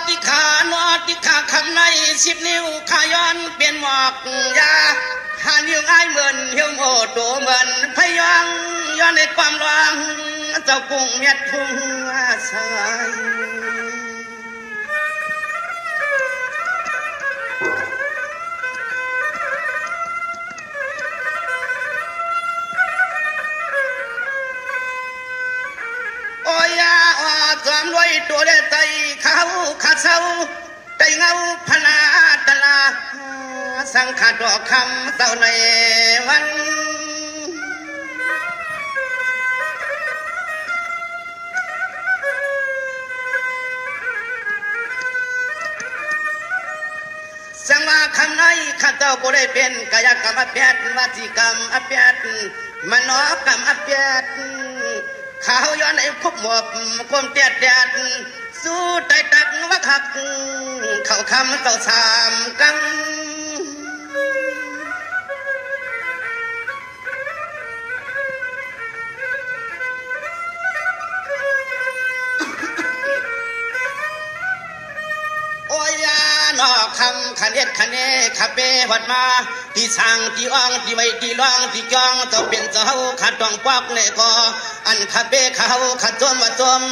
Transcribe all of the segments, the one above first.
ที่ขานอที่ขาคำใน10 นิ้วขาย้อนเปลี่ยนหมอกยา5 นิ้วง่ายเหมือนเหี้ยวโมโตเหมือนพยองย้อนในความร้องเจ้ากุ้งเม็ดทุ่งสายโอ้ยจอมด้วยตัวเล็กใจเขาขาเศร้าใจเงาพนาตลาสังขาดดอกคำเศร้าในวันสังว่าคำในข้าเจ้าบ่ได้เป็นกายกรรมอเปียดวาจีกรรมอเปียดมโนกรรมอเปียดข้าวย้อนไอ้คุบหมอบความเตียดแดดสู้ใจตักว่าขักเข้าคำเต่าสามกังโอ้ยนอคำขันเอ็ดขันเอขับเปวัดมาที่สั่งที่อ่องที่ไว้ที่ร้องที่จองเจ้าเป็นเจ้าขัดต้องปอกในกออันขับเปเขาขัดจมมาจม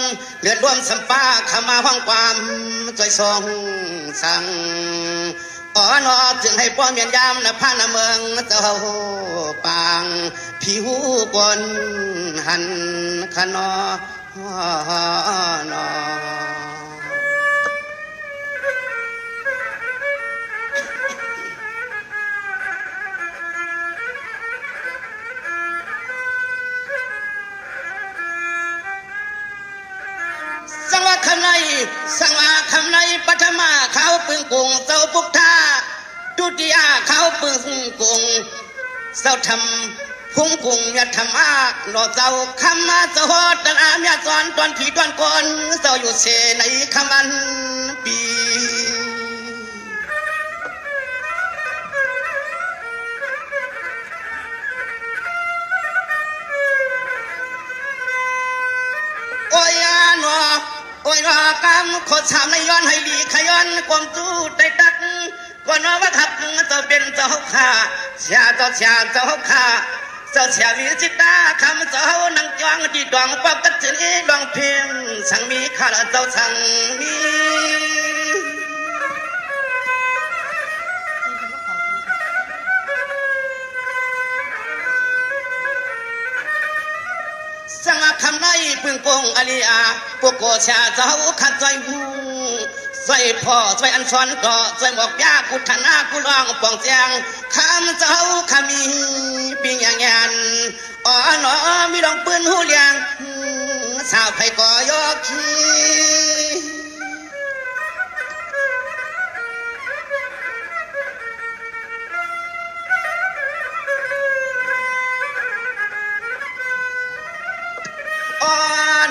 เลือดรวมสัมปาขามาห้องความใจทรงสั่งอ๋อนอจึงให้ป้อมเมียนยามนะพานะเมืองเจ้าปางผิวบนหันขนอนอสังวาคำในสังวาคำในปัทมาเขาปึงกุงเจ้าปุกท่าทุติยาเขาปึงกุงเจ้าทำพุ่งกุงยาธรรมากหนอเจ้าคำมาเจ้าตนามยาสอนตอนผีตอนกนเจ้าอยู่เสในคำวันปีโอ้ยนอโอ้ยว่ากำขอถามในย้อนให้ดีขย้อนความจู้ได้ตักก่อนว่าขับเจ้าเป็นเจ้าข้าเสียเจ้าข้าเจ้าเสียวิจิตาคำเจ้านังจวงที่ดวงปอบกัดจีนี้ดวงเพียงสังมีข้าเจ้าสังมีสังคำในพึ่งกงอลีอาพวกโกชาเจ้าขัดใจหูใส่พ่อใส่อันสอนต่อใส่บอกยากุฒนากุลองป่องเสียงคำเจ้าขมีปีงอย่างยันอ๋อหนอมีดองปืนหูเลียงสาวไผ่ก่อยกขี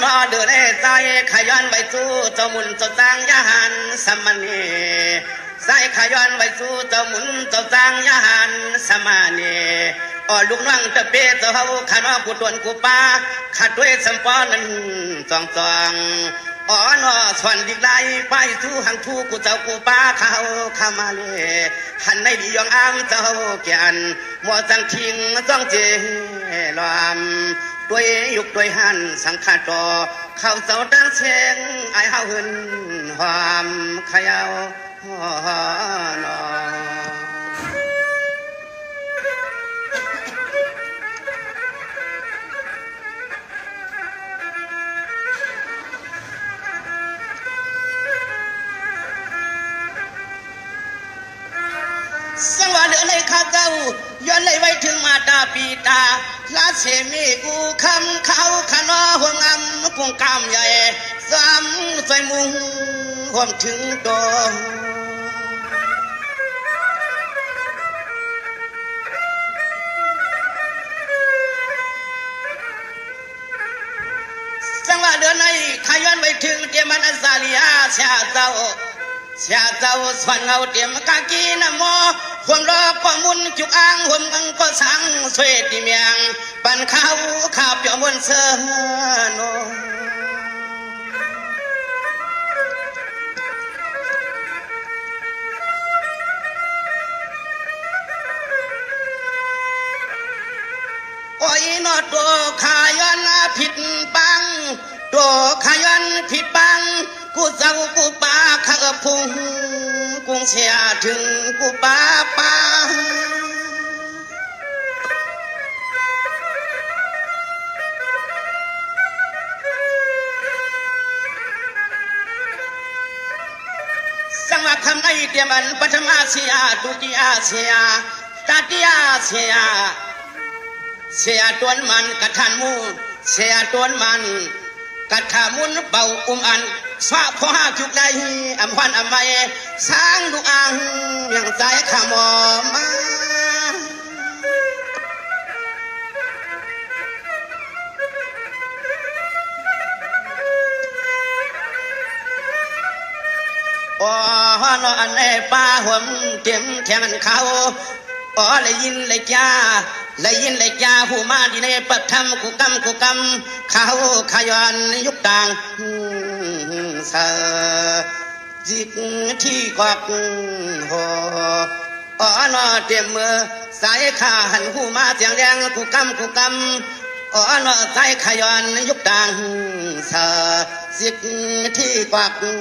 นอเดือดใจขย้อนไว้สู้เจ้ามุนเจ้าจางยาหันสมณีใส่ขย้อนไว้สู้เจ้ามุนเจ้าจางยาหันสมานีลูกน้องตะเปเจ้าเขาขานอกูตวนกูป้าขัดด้วยสัมปอนันจองนอสวนดิกไล่ไปสู้หังทูกูเจ้ากูป้าเขาขามาเลยหันในดียองอ้างเจ้าแก่นมัวจังทิ้งจ้องเจลามด้วยยุกด้วยหันสังขาดต่อเข้าเสาดังเสียงไอเฮาหึนความขยาวนอสังวาเดือนในข้าเจ้าย้อนเลยไว้ถึงมาตาปีตาลาเสมีกูคำเขาขนอห่วงงำกุงกามใหญ่ซ้ำใส่มุงห่วมถึงตัวสังวาเดือนในขย้อนไว้ถึงเตมันอัสาลีอาชาเจ้าสวนเงาเตรียมกากีนโมความรอความมุนจุกอ้างห่วงกังก็สังสวยติเมียงปันข้าวเปียวมนเสน นอตัวขาย้อนผิดบังตัวขาย้อนผิดบังกูเจ้ากูป้าข้าพุงกุ้งเสียถึงกูป้าป้าสังวาคำในเดียมันปัทมาเสียตุติยาเสียตาติยาเสียเสียตัวมันกระทันมูเสียตัวมันกระขามุนเบาอันสวะพอหาจุกได้อำพันอำไว้สร้างลูกอ่างอย่างใจขมอมาอ๋อนอนในป่าหัวเต็มแข่งเขาอ๋อเลยยินเลยจ้าเลยยินเลยจ้าหูมาดีในปัทำกูกำเขาขย้อนยุบต่างเสจิกที่กวักหัวอ๋อนอเต็มมือสายขาหันหูมาเสียงแดงกูกำอ๋อนอสายขย้อนยุบต่างเสจิกที่กวักหั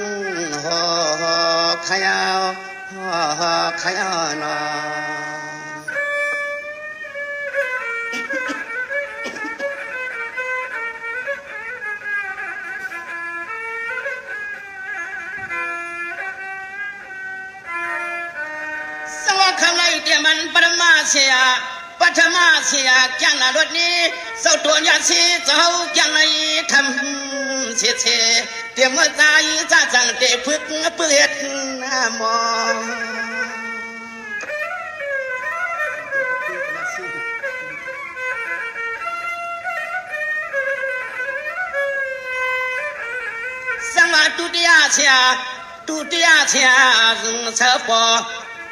วขยาวขยานอคำในเดียมันปรมาเสียปัทมาเสียจังนารถนี้เสาตัวยาสีเจ้าจังในทำเสียเตรียมว่าใจจะจังเตะพึกเปื่อยมองสังวาตุติยาเสียเสปอ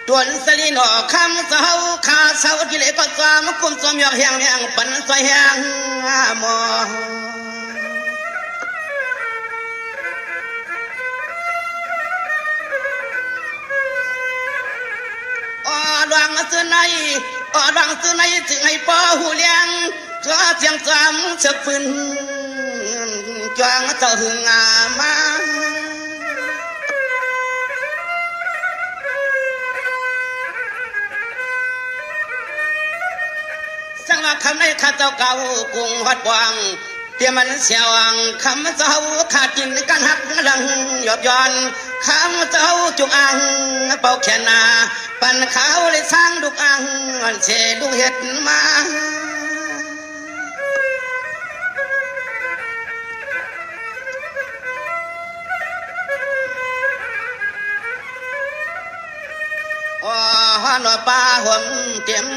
ตวนสลีนอคำเสาขาเสาที่เล็กก็จามกุมสมยอกแหงปันใส่แหงมอดวงซื้อในจึงให้ป้อหูเลี้ยงเจ้าเสียงจำเสฟืนจวงเจ้าหึงมาสังวาคำในข้าเจ้าเก่ากุ้งหัดวางเตียมันเสียวังคำเจ้าขาดจินกันหักดังหยอบย้อนคำเจ้าจุกอังเป่าแขนนาปันขาวเลยสร้างดุกอังอันเชดุเห็ดมาอ๋อหนอป้าหวมเต็ม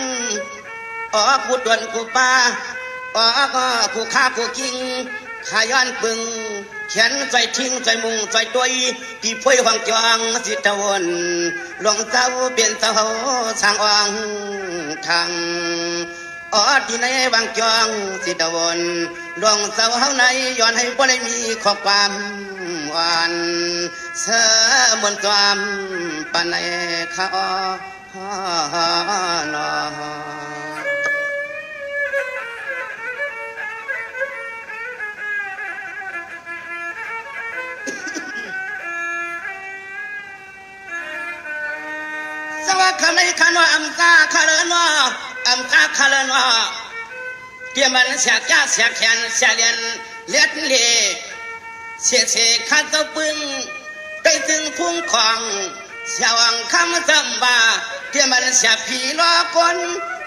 อ๋อกูตวนกูป้าอ๋อก็กูฆ่ากูกิงขย้อนปึงเขียนใจทิ้งใจมุงใจตัวที่พ่อยหวังจองสิตะวันหลวงเจ้าเปลี่ยนเจ้าสร้างอ่างทางอ๋อที่ในบางจองสิตะวันหลวงเจ้าเฮาในย้อนให้บ่ได้มีข้อความหวานเสมวนความปานในข้านอสวัสดิ์คำในขานอัมตาคาเลนอเตรียมมันเสียจ้าเสียแขนเสียเลียนเลียดเล่เสียข้าเจ้าปึงได้ถึงพุ่งของเสียวังคำจำบ่าเตรียมมันเสียผีล้อคน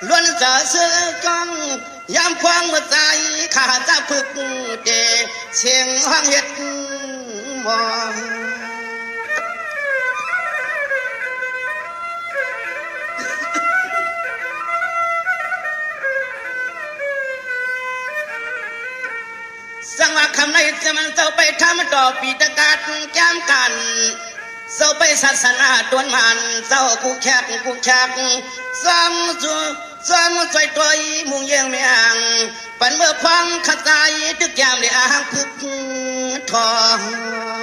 ล้วนจะซื้อจ้องยามควางมือใจข้าจะพึกเดเสียงห้องเฮ็ดมองสังวาคำในจะมันเจ้าไปทำต่อปีตะกาดแก้มกันเจ้าไปศาสนาตวนมันเจ้ากูแคกซ้ำใจตัวมุงเยี่ยงเมียงปันเมื่อพังขจายตึกยามในอ่างพึกทอง